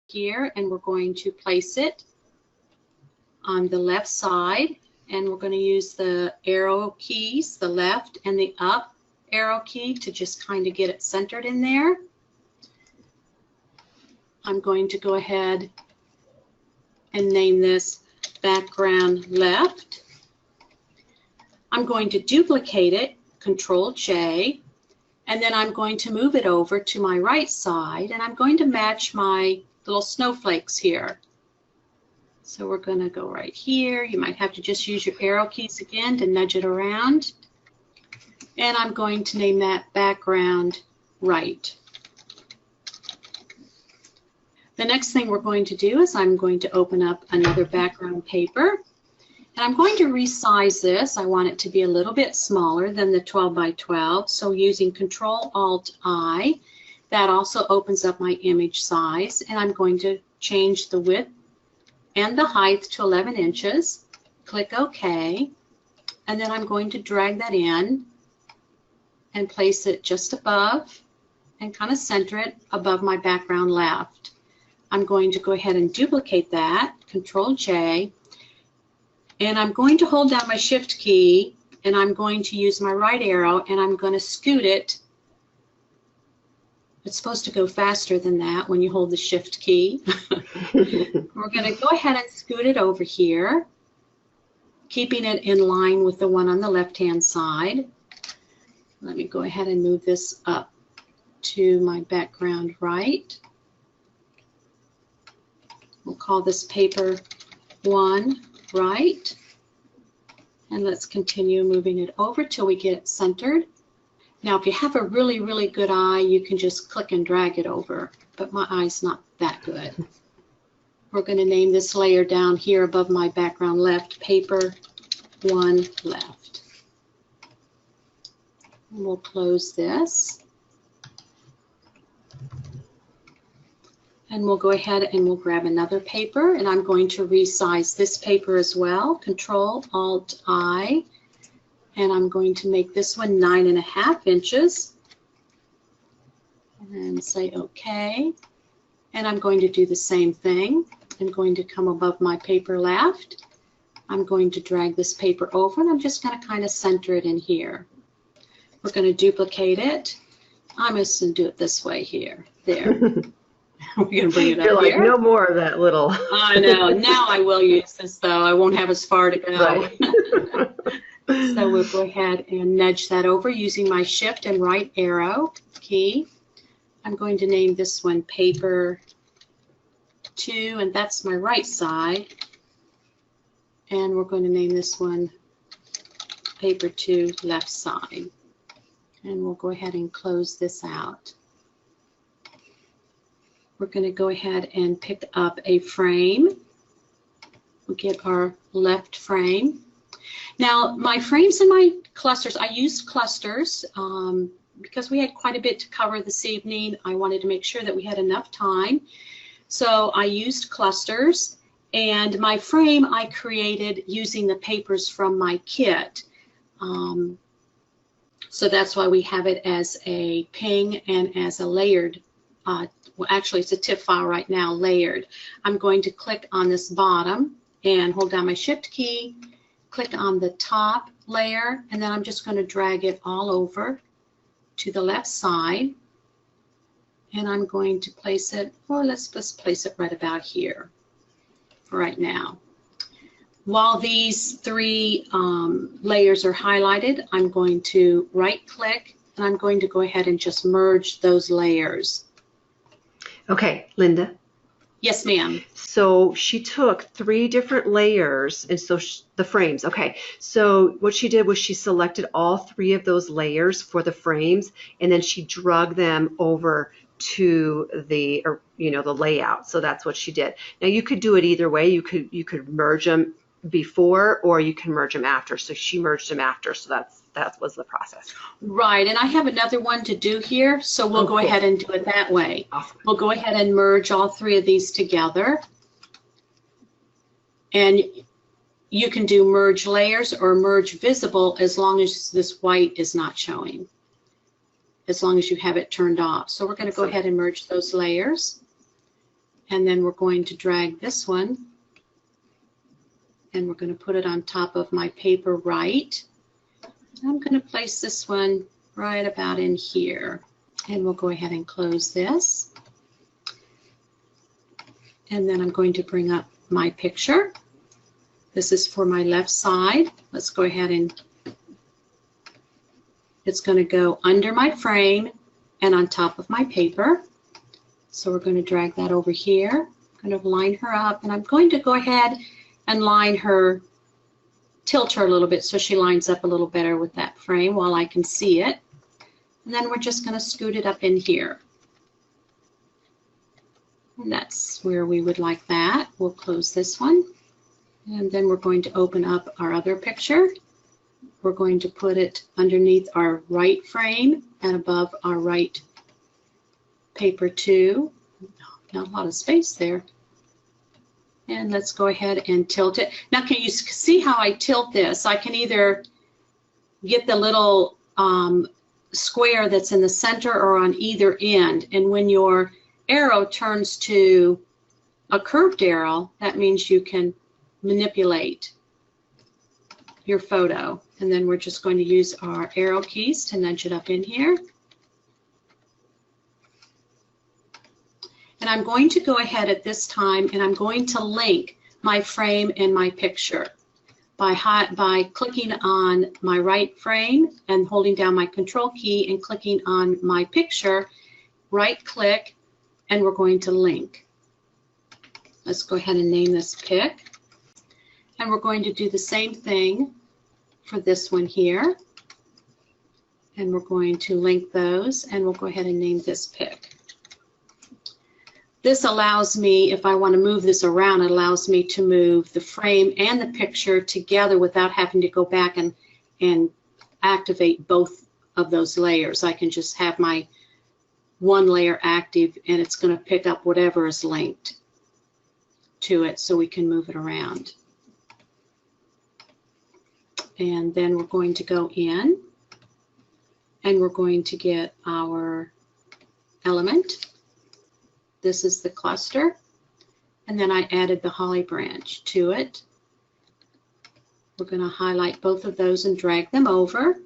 Here, and we're going to place it on the left side, and we're going to use the arrow keys, the left and the up arrow key, to just kind of get it centered in there. I'm going to go ahead and name this background left. I'm going to duplicate it, Control J, and then I'm going to move it over to my right side, and I'm going to match my little snowflakes here. So we're going to go right here. You might have to just use your arrow keys again to nudge it around. And I'm going to name that background right. The next thing we're going to do is I'm going to open up another background paper. And I'm going to resize this. I want it to be a little bit smaller than the 12 by 12. So using Control-Alt-I, that also opens up my image size, and I'm going to change the width and the height to 11 inches. Click OK, and then I'm going to drag that in and place it just above and kind of center it above my background left. I'm going to go ahead and duplicate that, Control J, and I'm going to hold down my Shift key, and I'm going to use my right arrow, and I'm going to scoot it. It's supposed to go faster than that when you hold the Shift key. We're going to go ahead and scoot it over here, keeping it in line with the one on the left-hand side. Let me go ahead and move this up to my background right. We'll call this paper 1 right. And let's continue moving it over till we get it centered. Now, if you have a really, really good eye, you can just click and drag it over, but my eye's not that good. We're going to name this layer down here above my background left, paper 1 left. And we'll close this. And we'll go ahead and we'll grab another paper, and I'm going to resize this paper as well, Control-Alt-I. And I'm going to make this one 9.5 inches and say OK. And I'm going to do the same thing. I'm going to come above my paper left. I'm going to drag this paper over, and I'm just going to kind of center it in here. We're going to duplicate it. I'm just going to do it this way here. There. We're going to bring it up. You're like, here. No more of that little. I know. Now I will use this, though. I won't have as far to go. Right. So we'll go ahead and nudge that over using my Shift and right arrow key. I'm going to name this one paper 2, and that's my right side. And we're going to name this one paper 2 left side. And we'll go ahead and close this out. We're going to go ahead and pick up a frame. We'll get our left frame. Now, my frames and my clusters, I used clusters because we had quite a bit to cover this evening. I wanted to make sure that we had enough time. So I used clusters, and my frame I created using the papers from my kit. So that's why we have it as a ping and as a layered, well, actually it's a TIFF file right now, layered. I'm going to click on this bottom and hold down my Shift key, click on the top layer, and then I'm just going to drag it all over to the left side. And I'm going to place it, or let's just place it right about here for right now. While these 3 layers are highlighted, I'm going to right click, and I'm going to go ahead and just merge those layers. Okay, Linda. Yes, ma'am. So she took 3 different layers, and so the frames. Okay, so what she did was she selected all 3 of those layers for the frames, and then she drug them over to the, the layout. So that's what she did. Now you could do it either way. You could merge them before, or you can merge them after. So she merged them after. So that was the process. Right, and I have another one to do here, so we'll go ahead and do it that way. Awesome. We'll go ahead and merge all 3 of these together. And you can do merge layers or merge visible as long as this white is not showing. as long as you have it turned off. So we're going to go ahead and merge those layers. And then we're going to drag this one and we're going to put it on top of my paper right. I'm going to place this one right about in here. And we'll go ahead and close this. And then I'm going to bring up my picture. This is for my left side. Let's go ahead and it's going to go under my frame and on top of my paper. So we're going to drag that over here. I'm going to line her up, and I'm going to go ahead and line her, tilt her a little bit so she lines up a little better with that frame while I can see it. And then we're just going to scoot it up in here. And that's where we would like that. We'll close this one. And then we're going to open up our other picture. We're going to put it underneath our right frame and above our right paper 2. Not a lot of space there. And let's go ahead and tilt it. Now, can you see how I tilt this? I can either get the little square that's in the center or on either end. And when your arrow turns to a curved arrow, that means you can manipulate your photo. And then we're just going to use our arrow keys to nudge it up in here. And I'm going to go ahead at this time and I'm going to link my frame and my picture by clicking on my right frame and holding down my control key and clicking on my picture, right click, and we're going to link. Let's go ahead and name this pic. And we're going to do the same thing for this one here. And we're going to link those, and we'll go ahead and name this pic. This allows me, if I want to move this around, it allows me to move the frame and the picture together without having to go back and activate both of those layers. I can just have my one layer active and it's going to pick up whatever is linked to it so we can move it around. And then we're going to go in and we're going to get our element. This is the cluster, and then I added the holly branch to it. We're going to highlight both of those and drag them over.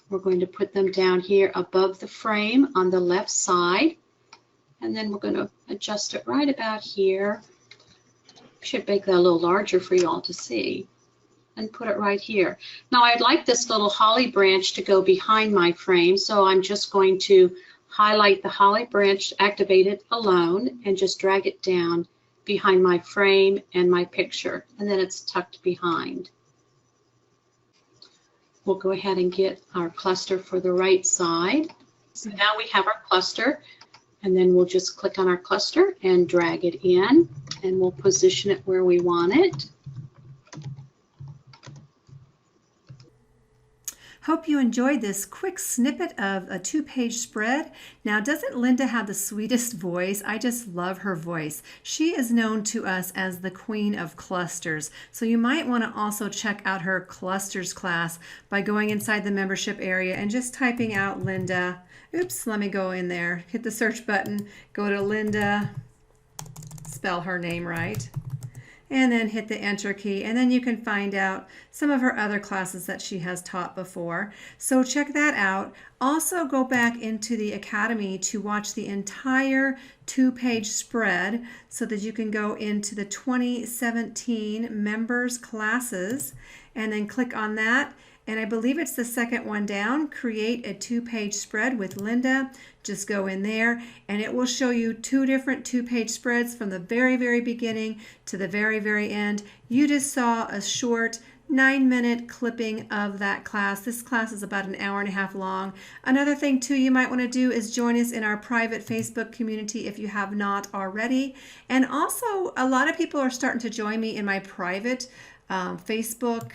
We're going to put them down here above the frame on the left side, and then we're going to adjust it right about here. Should make that a little larger for you all to see, and put it right here. Now I'd like this little holly branch to go behind my frame, so I'm just going to highlight the holly branch, activate it alone, and just drag it down behind my frame and my picture, and then it's tucked behind. We'll go ahead and get our cluster for the right side. So now we have our cluster, and then we'll just click on our cluster and drag it in, and we'll position it where we want it. Hope you enjoyed this quick snippet of a 2-page spread. Now, doesn't Linda have the sweetest voice? I just love her voice. She is known to us as the Queen of Clusters. So you might want to also check out her clusters class by going inside the membership area and just typing out Linda. Oops, let me go in there. Hit the search button, go to Linda, spell her name right, and then hit the enter key, and then you can find out some of her other classes that she has taught before. So check that out. Also go back into the Academy to watch the entire 2-page spread so that you can go into the 2017 members classes and then click on that. And I believe it's the second one down, create a 2-page spread with Linda. Just go in there and it will show you 2 different 2-page spreads from the very, very beginning to the very, very end. You just saw a short 9-minute clipping of that class. This class is about an hour and a half long. Another thing too you might want to do is join us in our private Facebook community if you have not already. And also a lot of people are starting to join me in my private Facebook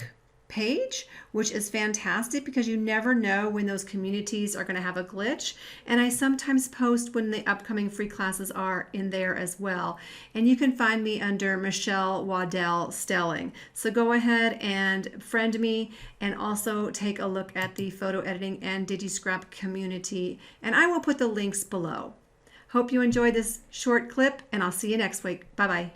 page, which is fantastic because you never know when those communities are going to have a glitch. And I sometimes post when the upcoming free classes are in there as well. And you can find me under Michelle Waddell Stelling. So go ahead and friend me and also take a look at the photo editing and DigiScrap community. And I will put the links below. Hope you enjoyed this short clip, and I'll see you next week. Bye-bye.